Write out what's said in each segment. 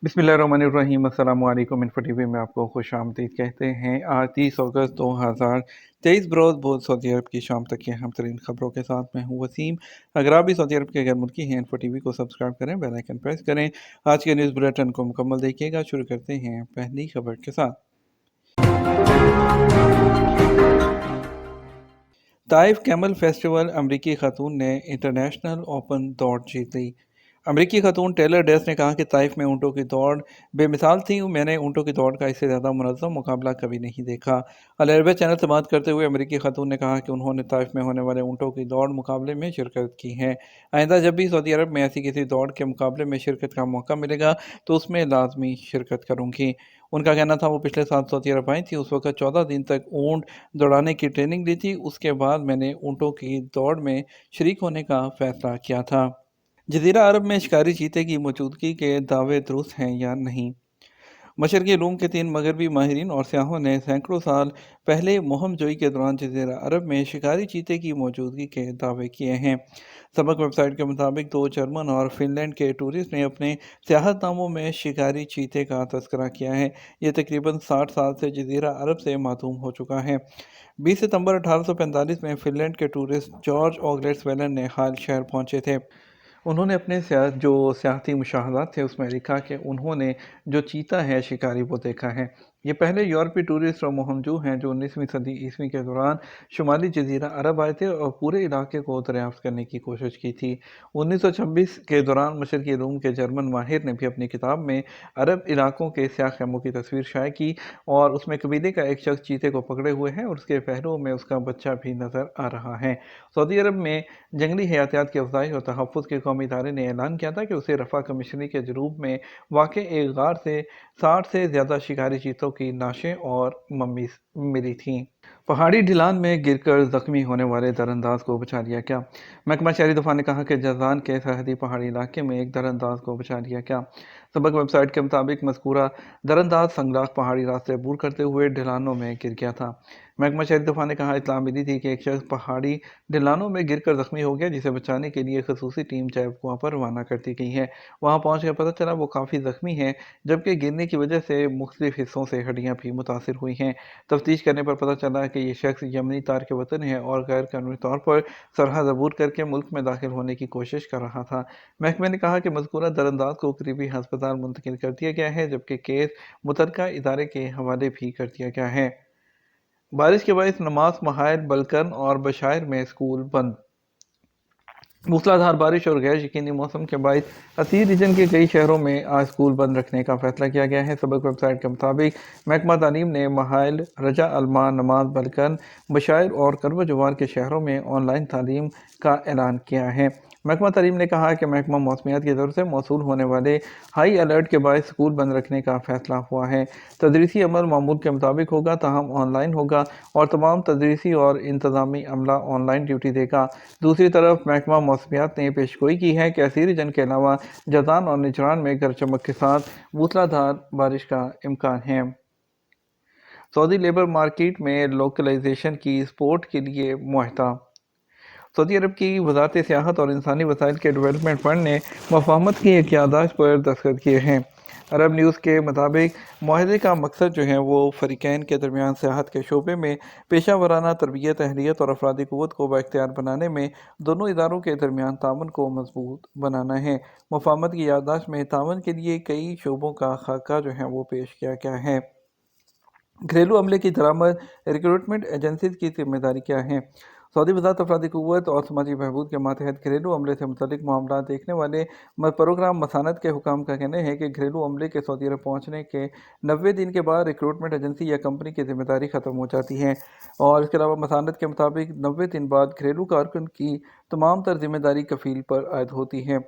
बिस्मिल्लाहिर्रहमानिर्रहीम। अस्सलाम वालेकुम। इन्फो टीवी में आपको खुश आमदीद कहते हैं। आज 30 अगस्त 2023 बरोज़ बहुत सऊदी अरब की शाम तक की अहम तरीन खबरों के साथ मैं हूँ वसीम। अगर आप भी सऊदी अरब के गैर मुल्की हैं, इन्फो टीवी को सब्सक्राइब करें, बेल आइकन प्रेस करें। आज के न्यूज़ बुलेटिन को मुकम्मल देखिएगा। शुरू करते हैं पहली खबर के साथ। ताइफ कैमल फेस्टिवल, अमरीकी खातून ने इंटरनेशनल ओपन दौड़ जीत ली। अमरीकी खातून टेलर डेस ने कहा कि ताइफ में ऊँटों की दौड़ बेमिसाल थी। मैंने ऊँटों की दौड़ का इससे ज़्यादा मुनज़्ज़म मुकाबला कभी नहीं देखा। अल अरबिया चैनल से बात करते हुए अमरीकी खातून ने कहा कि उन्होंने ताइफ में होने वाले ऊँटों की दौड़ मुकाबले में शिरकत की है। आइंदा जब भी सऊदी अरब में ऐसी किसी दौड़ के मुकाबले में शिरकत का मौका मिलेगा तो उसमें लाजमी शिरकत करूँगी। उनका कहना था वो पिछले साल सऊदी अरब आई थी। उस वक्त 14 दिन तक ऊँट दौड़ाने की ट्रेनिंग ली थी। उसके बाद मैंने ऊँटों की दौड़ में शरीक होने का फैसला किया था। जज़ीरा अरब में शिकारी चीते की मौजूदगी के दावे दुरुस्त हैं या नहीं। मशरक़ी रूम के 3 मगरबी माहिरीन और सियाहों ने सैकड़ों साल पहले मुहिम जोई के दौरान जज़ीरा अरब में शिकारी चीते की मौजूदगी के दावे किए हैं। सबक वेबसाइट के मुताबिक 2 जर्मन और फिनलैंड के टूरिस्ट ने अपने सियाहतनामों में शिकारी चीते का तस्करा किया है। ये तकरीबन 60 साल से जज़ीरा अरब से मातूम हो चुका है। 20 सितंबर 1845 में फिनलैंड के टूरिस्ट जॉर्ज ऑगलेट्स वेलन ने हाल शहर पहुंचे थे। उन्होंने अपने सियाहती मुशाहदात थे उसमें लिखा कि उन्होंने जो चीता है शिकारी वो देखा है। ये पहले यूरोपीय टूरिस्ट और मोहमजू हैं जो 19वीं सदी ईस्वी के दौरान शुमाली जजीरा अरब आए थे और पूरे इलाके को दरियाफ्त करने की कोशिश की थी। 1926 के दौरान मशरक़ी रूम के जर्मन माहिर ने भी अपनी किताब में अरब इलाकों के स्याह खैमों की तस्वीर शाये की और उसमें कबीले का एक शख्स चीते को पकड़े हुए है और उसके पहलुओं में उसका बच्चा भी नज़र आ रहा है। सऊदी अरब में जंगली हयातियात की अफजाई और तहफ़्फ़ुज़ के कौमी इदारे ने ऐलान किया था कि उसे रफ़ा कमिश्नरी के जनूब में वाक़ एक गार से 60 से ज़्यादा शिकारी चीतों की लाशें और मम्मीज़ मिली थीं। पहाड़ी ढलान में गिरकर जख्मी होने वाले दरअंदाज को बचा लिया क्या। महकमा शहरी दफा ने कहा कि जज़ान के सरहदी पहाड़ी इलाके में एक दरअंदाज को बचा लिया क्या। सबक वेबसाइट के मुताबिक मज़कूरा दरअंदाज संगलाख पहाड़ी रास्ते अबूर करते हुए ढलानों में गिर गया था। महकमा शहरी दफा ने कहा इत्तला मिली थी कि एक शख्स पहाड़ी ढलानों में गिरकर जख्मी हो गया, जिसे बचाने के लिए खसूसी टीम जैबकुआ पर रवाना कर दी गई है। वहां पहुंच कर पता चला वो काफ़ी जख्मी है, जबकि गिरने की वजह से मुख्तलिफ हिस्सों से हड्डियां भी मुतासर हुई हैं। तफ्तीश करने पर पता चला कि ये शख्स यमनी तार के वतन है और गैर कानूनी तौर पर सरहद अबूर करके मुल्क में दाखिल होने की कोशिश कर रहा था। महकमे ने कहा कि मज़कूरा दरअंदाज को करीबी हस्पताल मुंतकिल कर दिया गया है, जबकि केस मुतलका इदारे के हवाले भी कर दिया गया है। बारिश के बायस नमाज महाल बलकन और बशायर में स्कूल बंद। मूसलाधार बारिश और गैर यकीनी मौसम के बायस असीर रीजन के कई शहरों में आज स्कूल बंद रखने का फैसला किया गया है। सबक वेबसाइट के मुताबिक महकमा तालीम ने महाल, रजा अलमा, नमाज बलकन, बशायर और करब जवार के शहरों में ऑनलाइन तालीम का ऐलान किया है। महकमा तालीम ने कहा कि महकमा मौसमियात की तरफ से मौसूल होने वाले हाई अलर्ट के बाद स्कूल बंद रखने का फैसला हुआ है। तदरीसी अमल मामूल के मुताबिक होगा, ताहम ऑनलाइन होगा और तमाम तदरीसी और इंतजामी अमला ऑनलाइन ड्यूटी देगा। दूसरी तरफ महकमा मौसमियात ने पेशगोई की है कि असीर रीजन के अलावा जज़ान और निजरान में गरज चमक के साथ मूसलाधार बारिश का इम्कान है। सऊदी लेबर मार्केट में लोकलाइजेशन की सपोर्ट के लिए मुआहदा। सऊदी अरब की वजारत सियाहत और इंसानी वसाइल के डेवलपमेंट फंड ने मफाहमत की एक यादाश्त पर दस्तखत किए हैं। अरब न्यूज़ के मुताबिक माहदे का मकसद जो है वो फ़रीक़ैन के दरमियान सियाहत के शोबे में पेशा वराना तरबियत, अहलियत और अफरादी क़ुव्वत को बाइख्तियार बनाने में दोनों इदारों के दरमियान ताउन को मजबूत बनाना है। मफाहमत की यादाश्त में ताउन के लिए कई शोबों का खाका जो है वो पेश किया गया है। घरेलू अमले की दरामद, रिक्रूटमेंट एजेंसीज की जिम्मेदारी क्या है। सऊदी वज़ारत अफरादी क़ुव्वत और समाजी बहबूद के मातहत घरेलू अमले से मुतल्लिक़ मामला देखने वाले प्रोग्राम मसानत के हुकाम का कहना है कि घरेलू अमले के सऊदी अरब पहुँचने के 90 दिन के बाद रिक्रूटमेंट एजेंसी या कंपनी की जिम्मेदारी ख़त्म हो जाती है और इसके अलावा मसानत के मुताबिक 90 दिन बाद घरेलू कारकुन की तमाम तर जिम्मेदारी कफ़ील पर आयद होती है।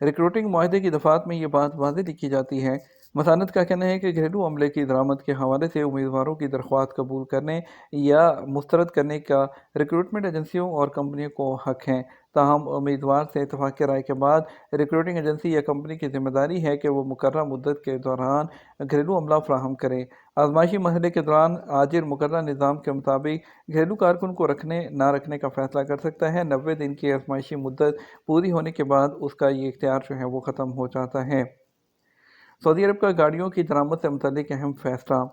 रिक्रूटिंग माहदे की दफ़ात में ये बात वाज़ेह लिखी जाती है। मसानत का कहना है कि घरेलू अमले की दरामद के हवाले से उम्मीदवारों की दरख्वास्त कबूल करने या मुस्तरद करने का रिक्रूटमेंट एजेंसियों और कंपनियों को हक है। ताहम उम्मीदवार से इत्तफ़ाक़ राय के बाद रिक्रूटिंग एजेंसी या कंपनी की जिम्मेदारी है कि वो मुकर्रर मुद्दत के दौरान घरेलू अमला फ़राहम करे। आजमाइशी मरहले के दौरान आजिर मुकर्रर निज़ाम के मुताबिक घरेलू कारकुन को रखने ना रखने का फ़ैसला कर सकता है। 90 दिन की आजमाइशी मुद्दत पूरी होने के बाद उसका ये इख्तियार जो है वो ख़त्म हो जाता है। सऊदी अरब का गाड़ियों की दरामद से मुतल्लिक अहम फैसला।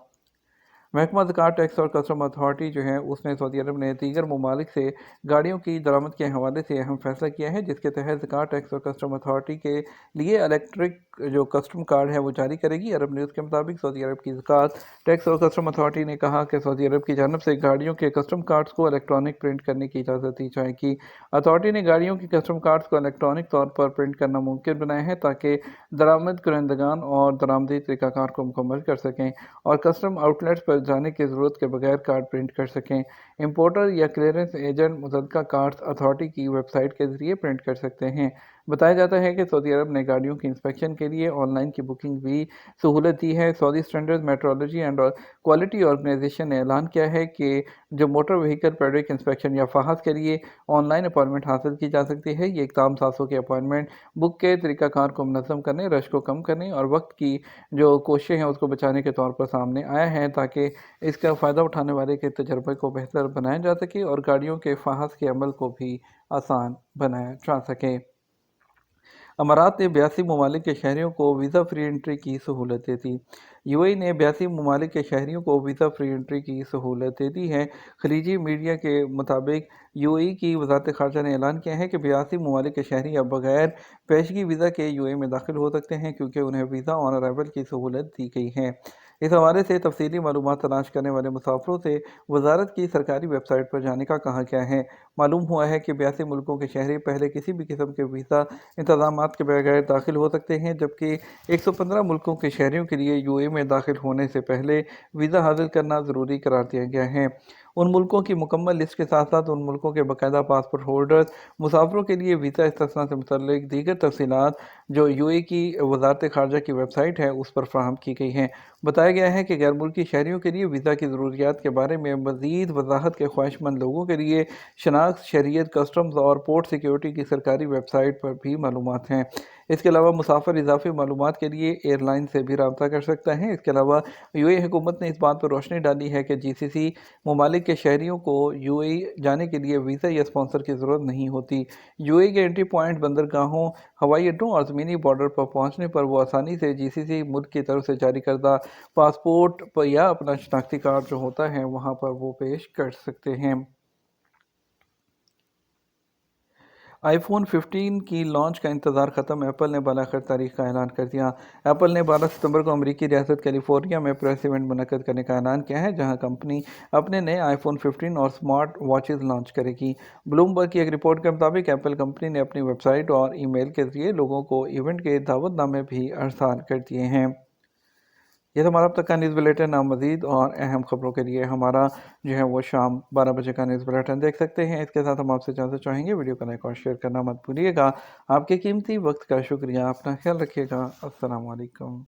महकमा ज़कात टैक्स और कस्टम अथॉरिटी जो है उसने सऊदी अरब ने दीगर ममालिक से गाड़ियों की दरामद के हवाले से अहम फैसला किया है, जिसके तहत ज़कात टैक्स और कस्टम अथॉरिटी के लिए इलेक्ट्रिक जो कस्टम कार्ड है वो जारी करेगी। अरब न्यूज़ के मुताबिक सऊदी अरब की ज़कात टैक्स और कस्टम अथॉरिटी ने कहा कि सऊदी अरब की जानब से गाड़ियों के कस्टम कार्ड्स को इलेक्ट्रॉनिक प्रिंट करने की इजाज़त दी जाएगी। अथॉरिटी ने गाड़ियों के कस्टम कार्ड्स को इलेक्ट्रॉनिक तौर पर प्रिंट करना मुमकिन बनाया है ताकि दरामद कुनंदगान और दरामदी तरीक़ाकार को मुकम्मल कर सकें और कस्टम आउटलेट्स पर जाने की ज़रूरत के बगैर कार्ड प्रिंट कर सकें। इंपोर्टर या क्लियरेंस एजेंट मुतल्लिका कार्ड्स अथॉरिटी की वेबसाइट के ज़रिए प्रिंट कर सकते हैं। बताया जाता है कि सऊदी अरब ने गाड़ियों की इंस्पेक्शन के लिए ऑनलाइन की बुकिंग भी सहूलत दी है। Saudi standard metrology and quality organisation ने ऐलान किया है कि जो मोटर व्हीकल पेरियोडिक इंस्पेक्शन या फ़हास के लिए ऑनलाइन अपॉइंटमेंट हासिल की जा सकती है। ये इक़दाम 700 के अपॉइंटमेंट बुक के तरीक़ाकार को मुनज़्ज़म करने, रश को कम करने और वक्त की जो कोशिशें हैं उसको बचाने के तौर पर सामने आया है, ताकि इसका फ़ायदा उठाने वाले के तजर्बे को बेहतर बनाया जा सके और गाड़ियों के फ़हास के अमल को भी आसान बनाया जा सके। अमारात ने 82 ममालिक के शहरियों को वीज़ा फ्री एंट्री की सहूलत दे दी। यूएई ने 82 ममालिक के शहरियों को वीज़ा फ्री एंट्री की सहूलत दे दी है। खलीजी मीडिया के मुताबिक यूएई की वजारत ख़ारजा ने ऐलान किया है कि 82 ममालिक के शहरी अब बगैर पेशगी वीज़ा के यूएई में दाखिल हो सकते हैं, क्योंकि उन्हें वीज़ा ऑन अराइवल की सहूलत दी गई है। इस हवाले से तफसीली मालूमात तलाश करने वाले मुसाफिरों से वजारत की सरकारी वेबसाइट पर जाने का कहा गया है। मालूम हुआ है कि 82 मुल्कों के शहरी पहले किसी भी किस्म के वीज़ा इंतज़ामात के बगैर दाखिल हो सकते हैं, जबकि 115 मुल्कों के शहरियों के लिए यूएई में दाखिल होने से पहले वीज़ा हासिल करना ज़रूरी करार दिया गया है। उन मुल्कों की मुकम्मल लिस्ट के साथ साथ उन मुल्कों के बाकायदा पासपोर्ट होल्डर्स मुसाफिरों के लिए वीज़ा इस्तिस्ना से मुतल्लिक दीगर तफसीलात जो यूएई की वजारत ख़ारजा की वेबसाइट है उस पर फ्राहम की गई हैं। बताया गया है कि गैर मुल्की शहरियों के लिए वीज़ा की ज़रूरियात के बारे में मज़ीद वजाहत के ख्वाहिशमंद लोगों के लिए शनाख्त, शरीयत, कस्टम्स और पोर्ट सिक्योरिटी की सरकारी वेबसाइट पर भी मालूमात हैं। इसके अलावा मुसाफिर इजाफी मालूमात के लिए एयरलाइन से भी रब्ता कर सकता है। इसके अलावा यूएई हुकूमत ने इस बात पर रोशनी डाली है कि जीसीसी ममालिक के शहरियों को यूएई जाने के लिए वीज़ा या स्पॉन्सर की ज़रूरत नहीं होती। यूएई के एंट्री पॉइंट, बंदरगाहों, हवाई अड्डों और ज़मीनी बॉर्डर पर पहुंचने पर वो आसानी से जीसीसी मुल्क की तरफ से जारी करदा पासपोर्ट पर या अपना शनाख्ती कार्ड जो होता है वहाँ पर वो पेश कर सकते हैं। आईफोन 15 की लॉन्च का इंतज़ार ख़त्म, एप्पल ने बालाखिर तारीख का ऐलान कर दिया। एप्पल ने 12 सितंबर को अमेरिकी रियासत कैलिफोर्निया में प्रेस इवेंट मुनक्कद करने का ऐलान किया है, जहां कंपनी अपने नए आईफोन 15 और स्मार्ट वॉचेज़ लॉन्च करेगी। ब्लूमबर्ग की एक रिपोर्ट के मुताबिक एप्पल कंपनी ने अपनी वेबसाइट और ईमेल के जरिए लोगों को इवेंट के दावतनामे भी अरसाल कर दिए हैं। ये तो हमारा अब तक का न्यूज़ बुलेटिन। ना मज़ीद और अहम खबरों के लिए हमारा जो है वो शाम 12 बजे का न्यूज़ बुलेटिन देख सकते हैं। इसके साथ हम आपसे इजाज़त चाहेंगे। वीडियो को लाइक और शेयर करना मत भूलिएगा। आपके कीमती वक्त का शुक्रिया। अपना ख्याल रखिएगा। अस्सलाम वालेकुम।